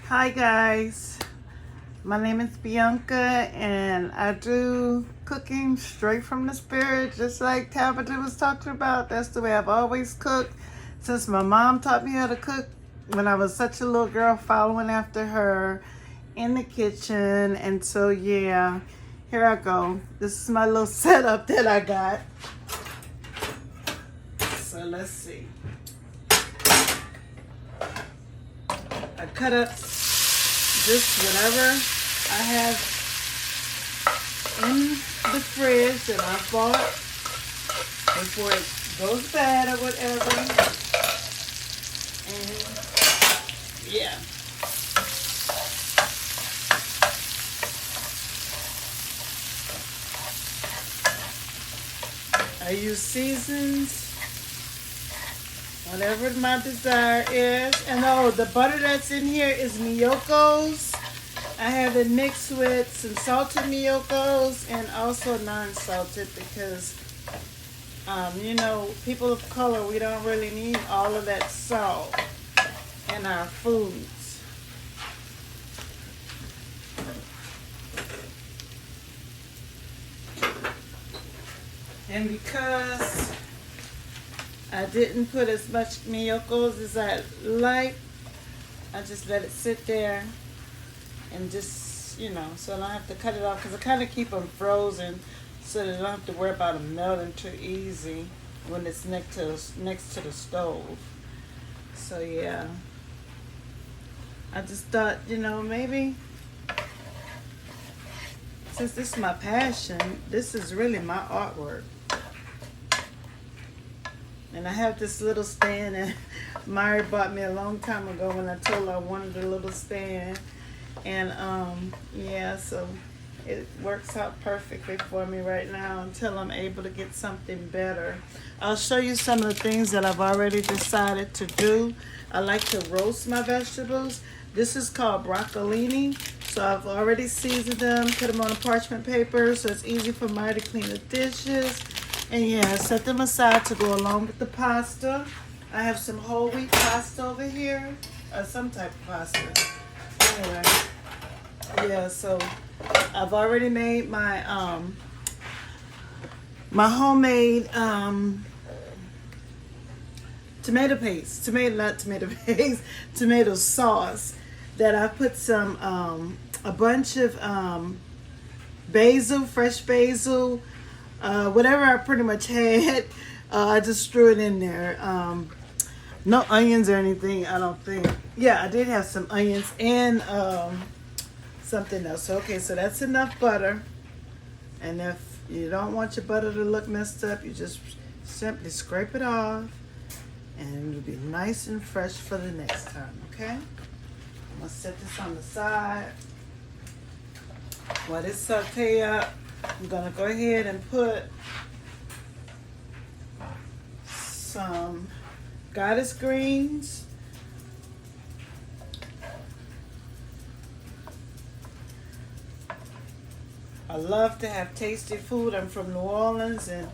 Hi guys, my name is Bianca and I do cooking straight from the spirit, just like Tabitha was talking about. That's the way I've always cooked since my mom taught me how to cook when I was such a little girl, following after her in the kitchen. And so yeah, here I go. This is my little setup that I got. So let's see. I cut up just whatever I have in the fridge that I bought before it goes bad or whatever. And yeah. I use seasons, whatever my desire is. And oh, the butter that's in here is Miyoko's. I have it mixed with some salted Miyoko's and also non-salted because, you know, people of color, we don't really need all of that salt in our foods. And because I didn't put as much Miyoko's as I like, I just let it sit there and just, you know, so I don't have to cut it off because I kind of keep them frozen so that I don't have to worry about them melting too easy when it's next to the stove. So yeah, I just thought, you know, maybe since this is my passion, this is really my artwork. And I have this little stand that Mari bought me a long time ago when I told her I wanted a little stand. And yeah, so it works out perfectly for me right now until I'm able to get something better. I'll show you some of the things that I've already decided to do. I like to roast my vegetables. This is called Broccolini. So I've already seasoned them, put them on a parchment paper so it's easy for Mari to clean the dishes. And yeah, set them aside to go along with the pasta. I have some whole wheat pasta over here, or some type of pasta. Anyway, yeah, so I've already made my my homemade tomato paste, tomato sauce that I put some a bunch of basil, fresh basil, whatever I pretty much had, I just threw it in there. No onions or anything, I don't think. Yeah, I did have some onions and something else. Okay, so that's enough butter. And if you don't want your butter to look messed up, you just simply scrape it off and it'll be nice and fresh for the next time, okay? I'm gonna set this on the side. While this saute up, I'm gonna go ahead and put some goddess greens. I love to have tasty food. I'm from New Orleans and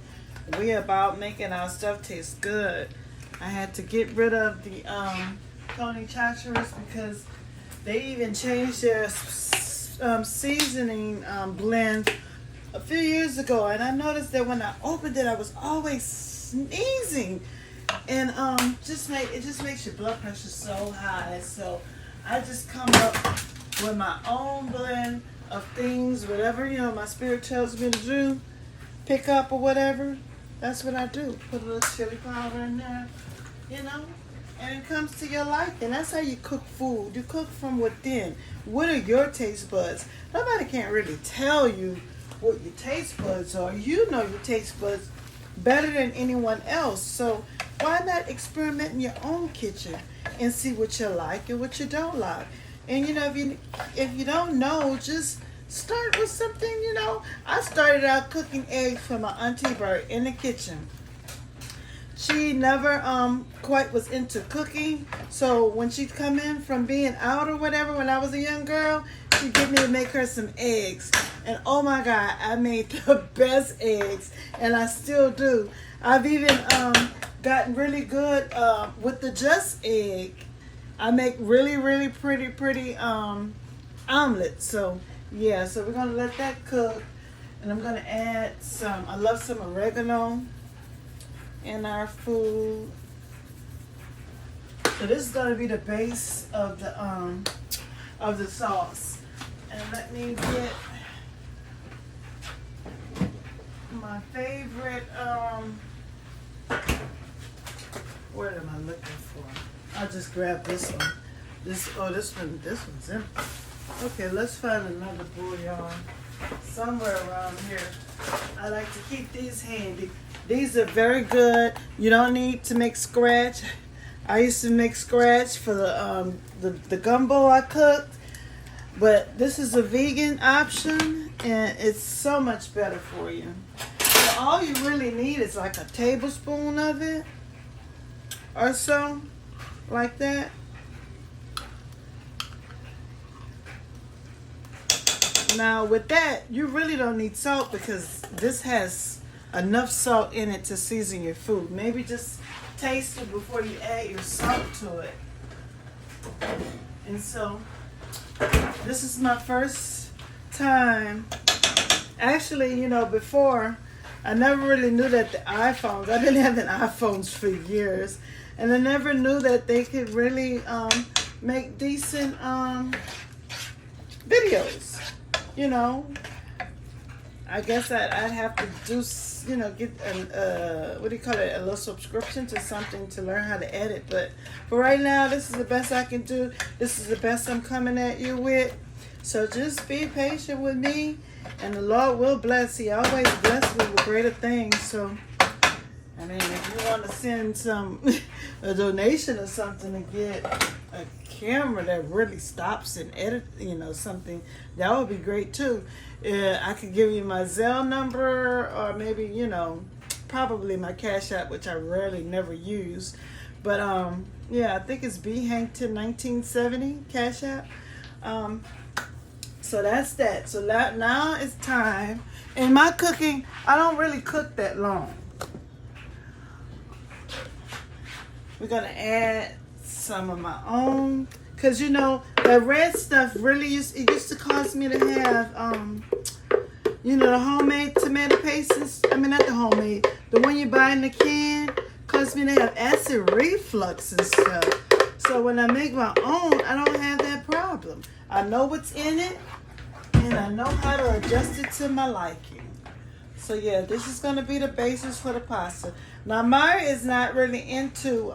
we're about making our stuff taste good. I had to get rid of the Tony Chacheras because they even changed their seasoning blend a few years ago, and I noticed that when I opened it, I was always sneezing, and it just makes your blood pressure so high. So I just come up with my own blend of things, whatever, you know, my spirit tells me to do, pick up or whatever. That's what I do. Put a little chili powder in there, you know, and it comes to your liking. That's how you cook food. You cook from within. What are your taste buds? Nobody can't really tell you what your taste buds are. You know your taste buds better than anyone else. So why not experiment in your own kitchen and see what you like and what you don't like? And you know, if you don't know, just start with something. You know, I started out cooking eggs for my Auntie Bird in the kitchen. She never quite was into cooking, so when she'd come in from being out or whatever when I was a young girl, she'd get me to make her some eggs. And oh my God, I made the best eggs, and I still do. I've even gotten really good with the just egg. I make really, really pretty omelets. So yeah, so we're gonna let that cook, and I'm gonna add some. I love some oregano in our food. So this is gonna be the base of the sauce. And let me get my favorite. What am I looking for? I'll just grab this one. This one's empty. Okay, let's find another bouillon somewhere around here. I like to keep these handy. These are very good. You don't need to make scratch. I used to make scratch for the gumbo I cooked, but this is a vegan option, and it's so much better for you. So all you really need is like a tablespoon of it, or so, like that. Now with that, you really don't need salt because this has enough salt in it to season your food. Maybe just taste it before you add your salt to it. And so this is my first time. Actually, you know, before I never really knew that the iPhones, I've been having iPhones for years, and I never knew that they could really make decent videos. You know, I guess I'd have to do, you know, get a a little subscription to something to learn how to edit. But for right now, this is the best I can do. This is the best I'm coming at you with. So just be patient with me, and the Lord will bless. He always blesses me with greater things. So, I mean, if you want to send a donation or something to get a camera that really stops and edit, you know, something, that would be great too. I could give you my Zelle number, or maybe, you know, probably my Cash App, which I rarely never use. But yeah, I think it's B Hankton 1970 Cash App. So that's that. So now it's time. In my cooking, I don't really cook that long. We're gonna add some of my own, cause you know that red stuff really used to cause me to have you know, the homemade tomato paste. I mean, not the homemade, the one you buy in the can, caused me to have acid reflux and stuff. So when I make my own, I don't have that problem. I know what's in it, and I know how to adjust it to my liking. So yeah, this is gonna be the basis for the pasta. Now Maya is not really into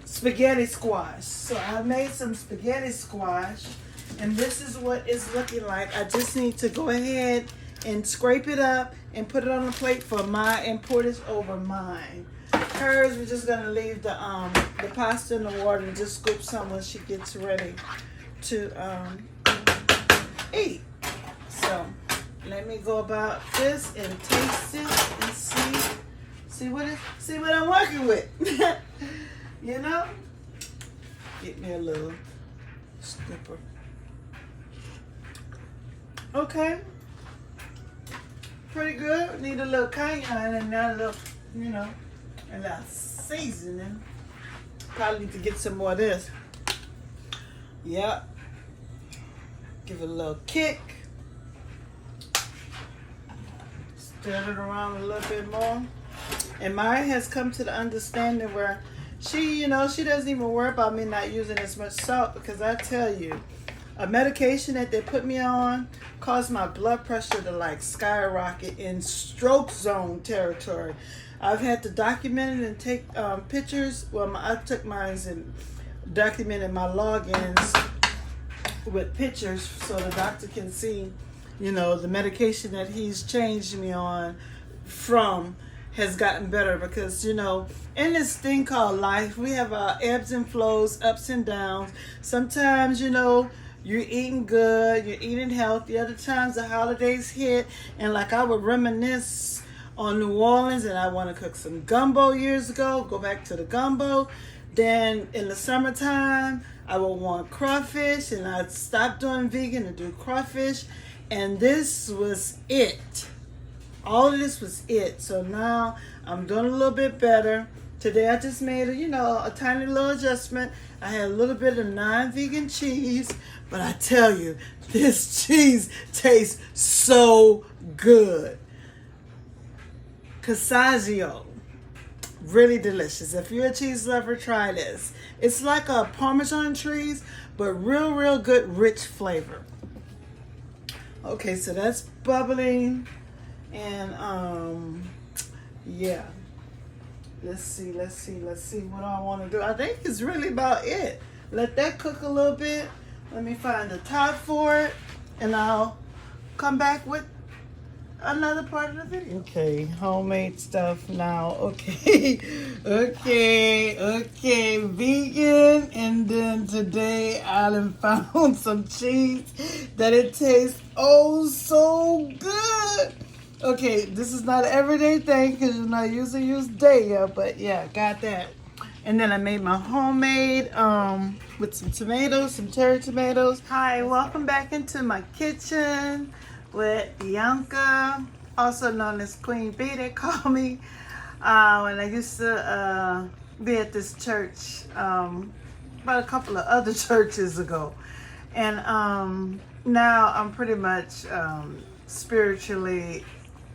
spaghetti squash. So I made some spaghetti squash, and this is what it's looking like. I just need to go ahead and scrape it up and put it on the plate for Maya and pour this over mine. Hers, we're just gonna leave the pasta in the water and just scoop some when she gets ready to eat. So let me go about this and taste it and see what I'm working with. You know, get me a little scooper. Okay, pretty good. Need a little cayenne and a little, you know, a little seasoning. Probably need to get some more of this. Yep. Give it a little kick. Stir it around a little bit more. And Maya has come to the understanding where she, you know, she doesn't even worry about me not using as much salt, because I tell you, a medication that they put me on caused my blood pressure to like skyrocket in stroke zone territory. I've had to document it and take pictures. Well, I took mine and documented my logins with pictures so the doctor can see, you know, the medication that he's changed me on from has gotten better. Because, you know, in this thing called life, we have our ebbs and flows, ups and downs. Sometimes, you know, you're eating good, you're eating healthy. Other times the holidays hit, and like I would reminisce on New Orleans, and I want to cook some gumbo years ago, go back to the gumbo. Then in the summertime, I would want crawfish, and I'd stop doing vegan and do crawfish. And this was it. All of this was it. So now I'm doing a little bit better. Today I just made a tiny little adjustment. I had a little bit of non-vegan cheese, but I tell you, this cheese tastes so good. Cassaggio, really delicious. If you're a cheese lover, try this. It's like a Parmesan cheese, but real good, rich flavor. Okay, so that's bubbling, and yeah. Let's see what I want to do. I think it's really about it. Let that cook a little bit. Let me find the top for it, and I'll come back with another part of the video. Okay, homemade stuff now. Okay, okay, vegan, and then today I done found some cheese that it tastes oh so good. Okay, this is not an everyday thing because you're not usually use day, but yeah, got that. And then I made my homemade with some tomatoes, some cherry tomatoes. Hi, welcome back into my kitchen with Bianca, also known as Queen B, they call me. When I used to be at this church about a couple of other churches ago. And now I'm pretty much spiritually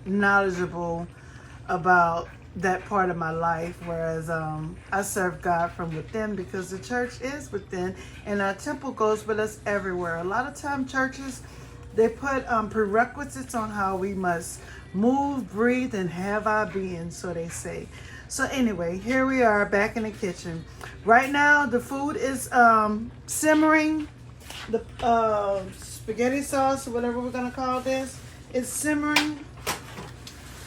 knowledgeable about that part of my life, whereas I serve God from within because the church is within and our temple goes with us everywhere. A lot of time churches, they put prerequisites on how we must move, breathe, and have our being, so they say. So anyway, here we are back in the kitchen. Right now the food is simmering. The spaghetti sauce, or whatever we're gonna call this, is simmering.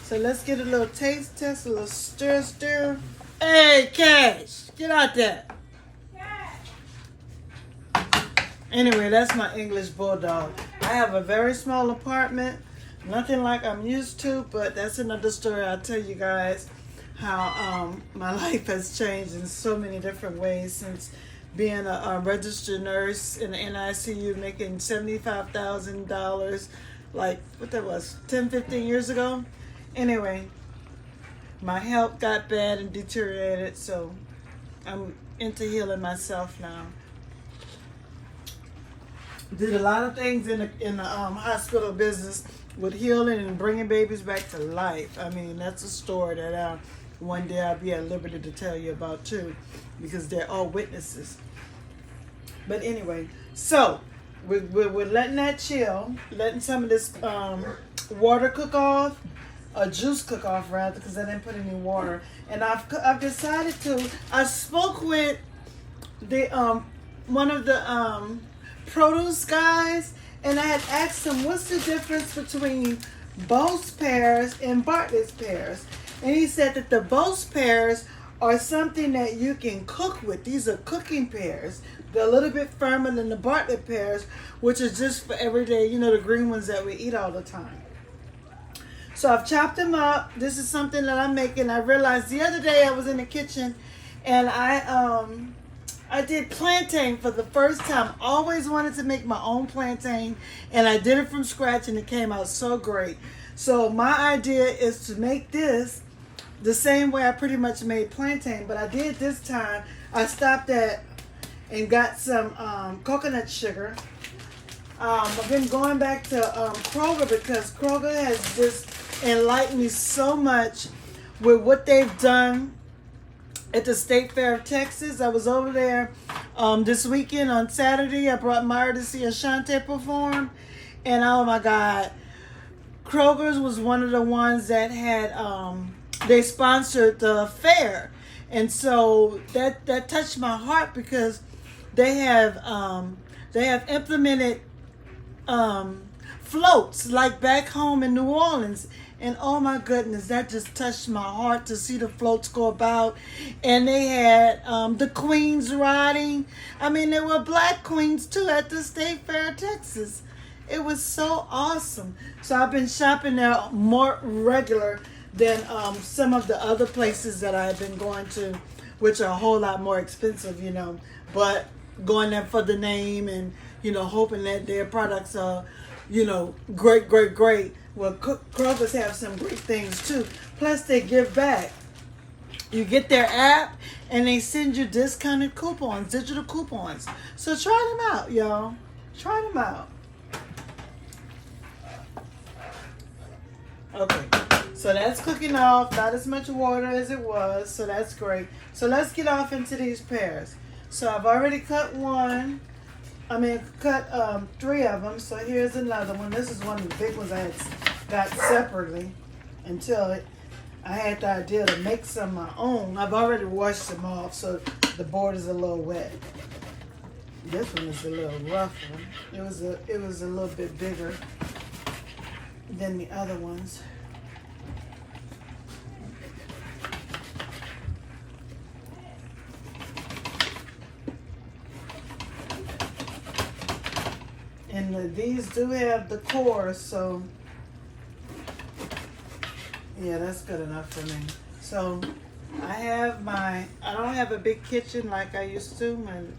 So let's get a little taste test, a little stir. Hey, Cash, get out there. Anyway, that's my English bulldog. I have a very small apartment, nothing like I'm used to, but that's another story. I'll tell you guys how my life has changed in so many different ways since being a registered nurse in the NICU, making $75,000, like what that was, 10, 15 years ago. Anyway, my health got bad and deteriorated, so I'm into healing myself now. Did a lot of things in the hospital business with healing and bringing babies back to life. I mean, that's a story that one day I'll be at liberty to tell you about too, because they're all witnesses. But anyway, so we're letting that chill, letting some of this water cook off. A juice cook off rather, because I didn't put any water. And I've decided to. I spoke with the one of the produce guys, and I had asked him what's the difference between Bosc pears and Bartlett's pears, and he said that the Bosc pears are something that you can cook with. These are cooking pears. They're a little bit firmer than the Bartlett pears, which is just for everyday, the green ones that we eat all the time. So I've chopped them up. This is something that I'm making. I realized the other day I was in the kitchen and I did plantain for the first time. Always wanted to make my own plantain, and I did it from scratch and it came out so great. So my idea is to make this the same way I pretty much made plantain, but I did this time. I stopped at and got some coconut sugar. I've been going back to Kroger because Kroger has just enlightened me so much with what they've done at the State Fair of Texas. I was over there this weekend on Saturday. I brought Myra to see Ashante perform, and oh my God, Kroger's was one of the ones that had they sponsored the fair, and so that touched my heart because they have implemented floats like back home in New Orleans. And oh my goodness, that just touched my heart to see the floats go about. And they had the queens riding. I mean, there were black queens too at the State Fair of Texas. It was so awesome. So I've been shopping there more regular than some of the other places that I've been going to, which are a whole lot more expensive, but going there for the name and, hoping that their products are, great. Well, Kroger's have some great things too. Plus, they give back. You get their app and they send you discounted coupons, digital coupons. So try them out, y'all. Try them out. Okay, so that's cooking off. Not as much water as it was, so that's great. So let's get off into these pears. So I've already cut three of them. So here's another one. This is one of the big ones I had got separately until I had the idea to make some of my own. I've already washed them off, so the board is a little wet. This one is a little rougher. It was a little bit bigger than the other ones. And these do have the core, so yeah, that's good enough for me. So I don't have a big kitchen like I used to when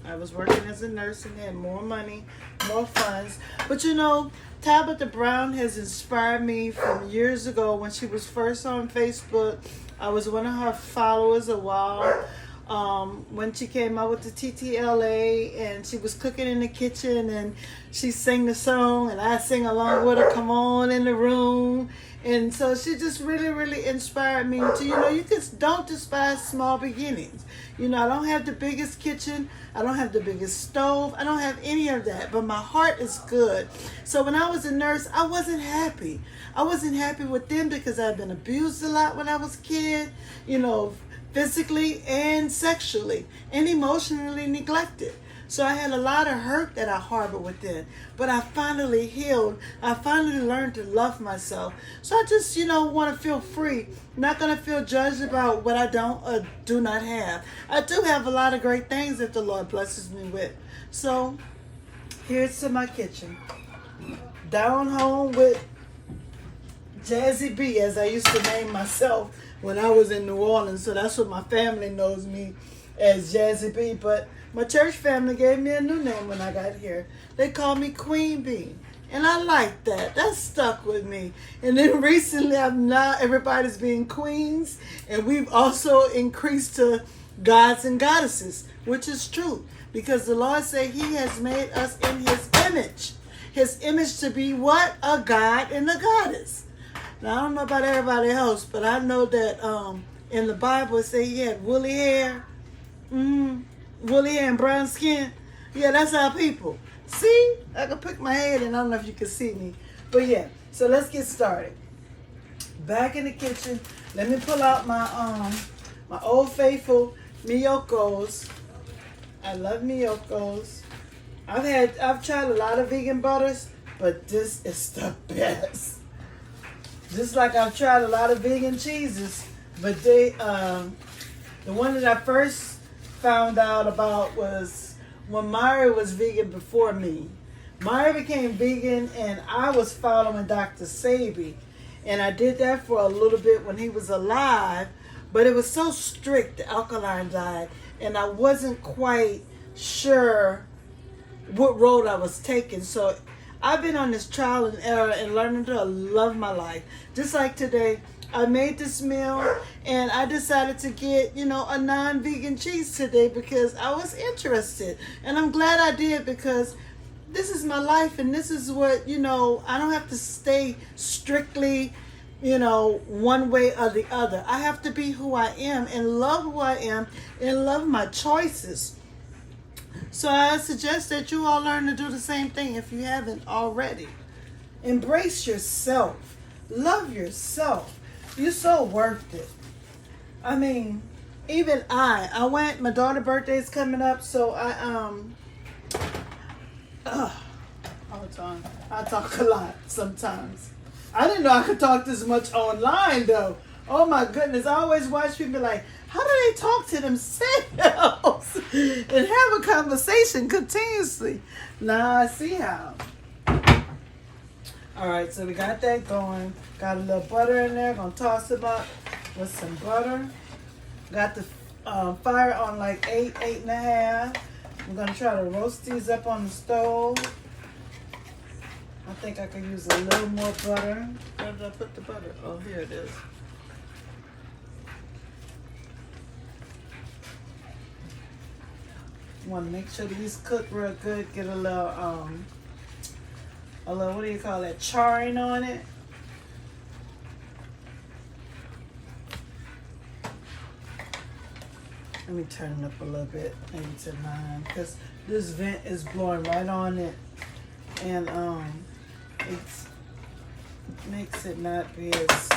I was working as a nurse and had more money, more funds. But you know, Tabitha Brown has inspired me from years ago when she was first on Facebook. I was one of her followers a while. When she came out with the TTLA and she was cooking in the kitchen and she sang the song and I sing along with her, come on in the room. And so she just really, really inspired me to, you just don't despise small beginnings. I don't have the biggest kitchen. I don't have the biggest stove. I don't have any of that, but my heart is good. So when I was a nurse, I wasn't happy. I wasn't happy with them because I'd been abused a lot when I was a kid, physically and sexually and emotionally neglected. So I had a lot of hurt that I harbored within. But I finally healed. I finally learned to love myself. So I just, want to feel free. Not going to feel judged about what I don't or do not have. I do have a lot of great things that the Lord blesses me with. So here's to my kitchen. Down home with Jazzy B, as I used to name myself when I was in New Orleans. So that's what my family knows me as, Jazzy B. But my church family gave me a new name when I got here. They called me Queen Bee. And I like that. That stuck with me. And then recently, everybody's being queens. And we've also increased to gods and goddesses, which is true. Because the Lord said He has made us in His image. His image to be what? A god and a goddess. Now, I don't know about everybody else, but I know that in the Bible it says He had woolly hair. Woolly hair and brown skin. Yeah, that's our people. See? I can pick my head and I don't know if you can see me. But yeah, so let's get started. Back in the kitchen, let me pull out my Old Faithful Miyokos. I love Miyokos. I've tried a lot of vegan butters, but this is the best. Just like I've tried a lot of vegan cheeses, but the one that I first found out about was when Myra was vegan before me. Myra became vegan and I was following Dr. Sabi. And I did that for a little bit when he was alive, but it was so strict, the alkaline diet, and I wasn't quite sure what road I was taking. So I've been on this trial and error and learning to love my life. Just like today, I made this meal and I decided to get, a non-vegan cheese today because I was interested. And I'm glad I did because this is my life and this is what, I don't have to stay strictly, one way or the other. I have to be who I am and love who I am and love my choices. So I suggest that you all learn to do the same thing if you haven't already. Embrace yourself. Love yourself. You're so worth it. I mean, even my daughter's birthday is coming up, so all the time. I talk a lot sometimes. I didn't know I could talk this much online though. Oh my goodness. I always watch people like, how do they talk to themselves and have a conversation continuously? Now I see how. All right, so we got that going. Got a little butter in there. Gonna toss it up with some butter. Got the fire on like 8.5. I'm gonna try to roast these up on the stove. I think I could use a little more butter. Where did I put the butter? Oh, here it is. Want to make sure these cook real good. Get a little what do you call that? Charring on it. Let me turn it up a little bit, maybe to 9, because this vent is blowing right on it, and it makes it not be as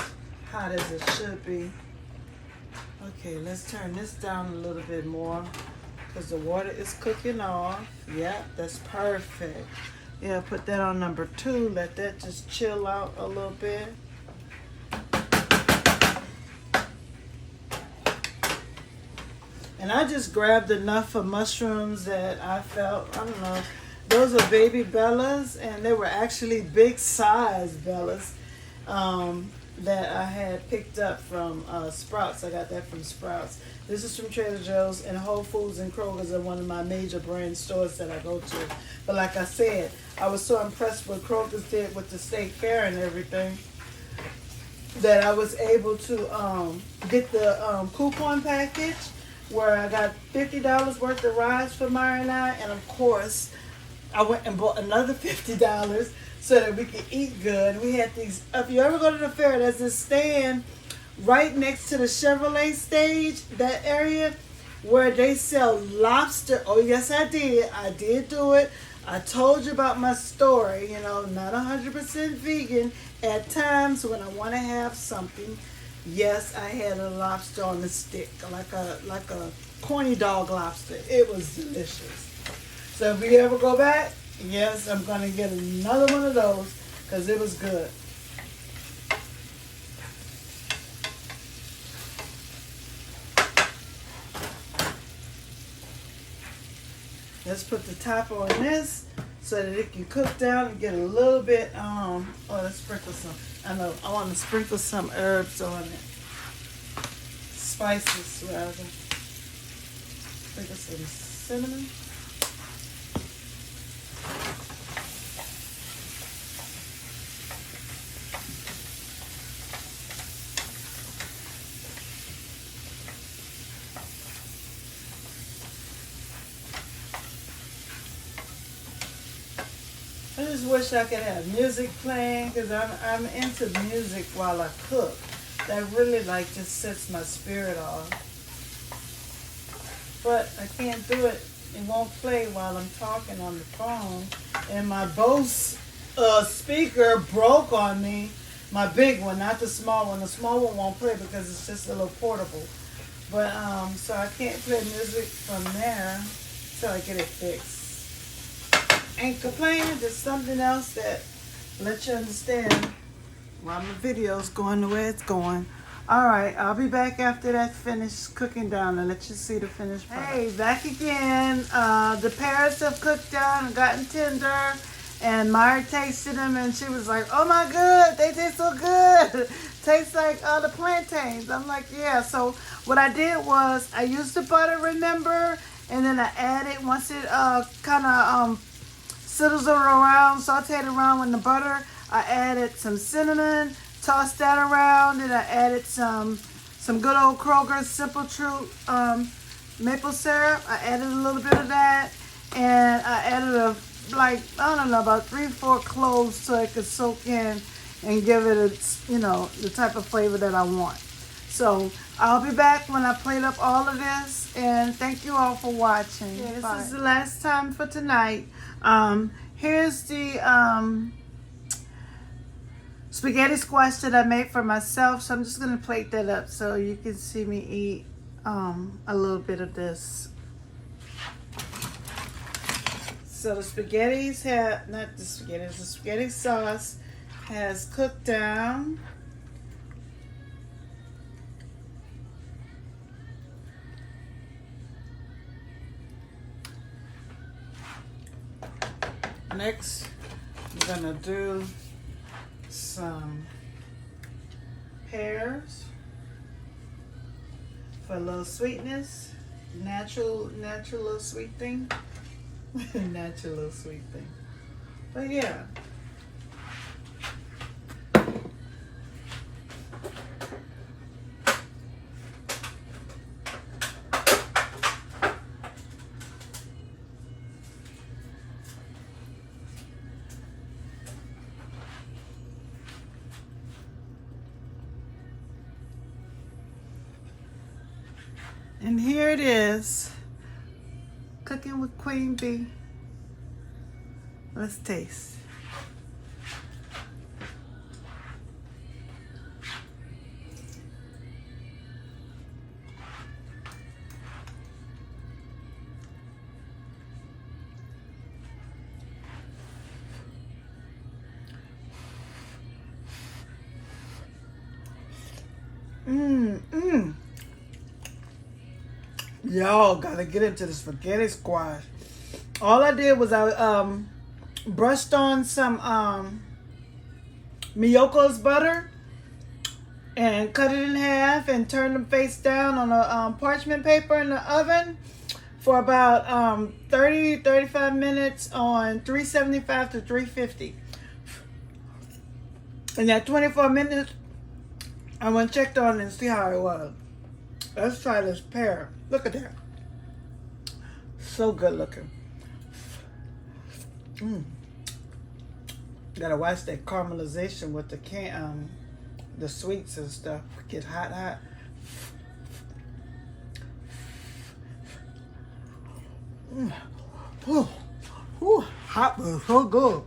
hot as it should be. Okay, let's turn this down a little bit more, because the water is cooking off. Yeah, that's perfect. Yeah, put that on number 2. Let that just chill out a little bit. And I just grabbed enough of mushrooms that I felt, I don't know, those are baby bellas, and they were actually big size bellas that I had picked up from Sprouts. I got that from Sprouts. This is from Trader Joe's, and Whole Foods and Kroger's are one of my major brand stores that I go to. But like I said, I was so impressed with what Kroger's did with the state fair and everything that I was able to get the coupon package, where I got $50 worth of rides for Mara and I, and of course, I went and bought another $50 so that we could eat good. We had these, if you ever go to the fair, there's this stand right next to the Chevrolet stage, that area, where they sell lobster. Oh, yes, I did do it. I told you about my story, you know, not 100% vegan. At times when I want to have something, yes, I had a lobster on the stick, like a corny dog lobster. It was delicious. So if we ever go back, yes, I'm going to get another one of those because it was good. Let's put the top on this so that it can cook down and get a little bit, let's sprinkle some. I know, I want to sprinkle some herbs on it. Spices, rather. Sprinkle some cinnamon. I just wish I could have music playing, because I'm into music while I cook. That really just sets my spirit off. But I can't do it. It won't play while I'm talking on the phone. And my Bose speaker broke on me. My big one, not the small one. The small one won't play because it's just a little portable. But so I can't play music from there until I get it fixed. Ain't complaining, just something else that lets you understand why my video's going the way it's going. Alright, I'll be back after that finished cooking down and let you see the finished product. Hey, back again. The pears have cooked down and gotten tender, and Myra tasted them and she was like, oh my god, they taste so good. Tastes like the plantains. I'm like, yeah. So what I did was I used the butter, remember, and then I added, once it kind of sizzles around, sauteed around with the butter, I added some cinnamon, tossed that around, and I added some good old Kroger Simple Truth maple syrup. I added a little bit of that, and I added about 3-4 cloves so it could soak in and give it the type of flavor that I want. So I'll be back when I plate up all of this, and thank you all for watching. Yeah, this is the last time for tonight. Here's the spaghetti squash that I made for myself, so I'm just going to plate that up so you can see me eat a little bit of this. So the spaghettis the spaghetti sauce has cooked down. Next, I'm going to do some pears for a little sweetness. Natural little sweet thing. Natural little sweet thing. But yeah. And here it is. Cooking with Queen Bee. Let's taste. Y'all gotta get into the spaghetti squash. All I did was I brushed on some Miyoko's butter and cut it in half and turned them face down on a parchment paper in the oven for about 35 minutes on 375 to 350. And at 24 minutes, I went and checked on it and see how it was. Let's try this pear. Look at that. So good looking. Gotta watch that caramelization with the sweets and stuff. Get hot. Hot but so good.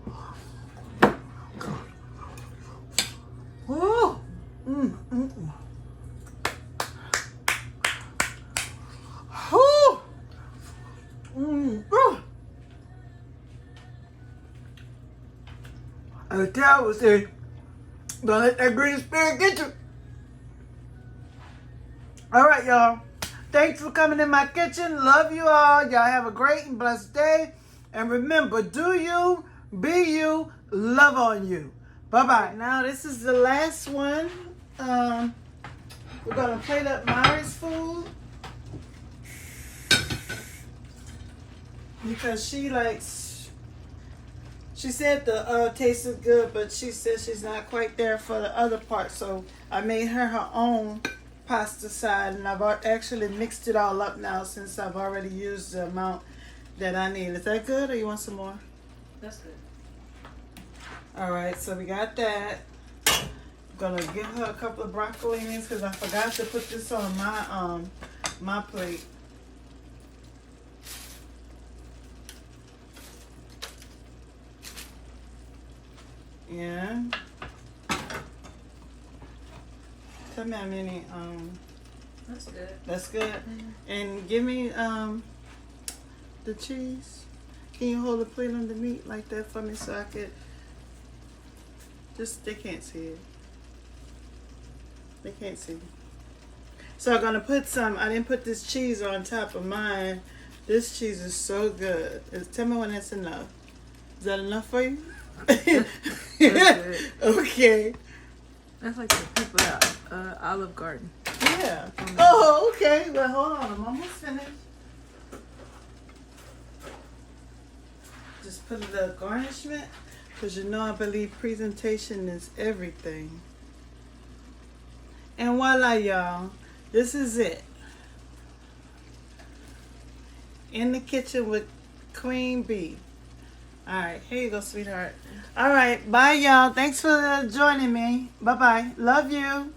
I tell you, say, don't let that green spirit get you. All right, y'all. Thanks for coming in my kitchen. Love you all. Y'all have a great and blessed day. And remember, do you, be you, love on you. Bye-bye. Now, this is the last one. We're going to plate up Myra's food. Because she said the tasted good, but she said she's not quite there for the other part. So I made her own pasta side, and I've actually mixed it all up now since I've already used the amount that I need. Is that good, or you want some more? That's good. All right, so we got that. I'm gonna give her a couple of broccolinis because I forgot to put this on my plate. Yeah. Tell me how many. That's good. That's good. Mm-hmm. And give me the cheese. Can you hold the plate on the meat like that for me so I could they can't see it. They can't see. So I'm gonna put some. I didn't put this cheese on top of mine. This cheese is so good. Tell me when it's enough. Is that enough for you? Okay. That's like the people at Olive Garden. Yeah. Oh, okay. Well, hold on. I'm almost finished. Just put a little garnishment because you know I believe presentation is everything. And voila, y'all. This is it. In the kitchen with Queen Bee. All right, here you go, sweetheart. All right, bye, y'all. Thanks for joining me. Bye-bye. Love you.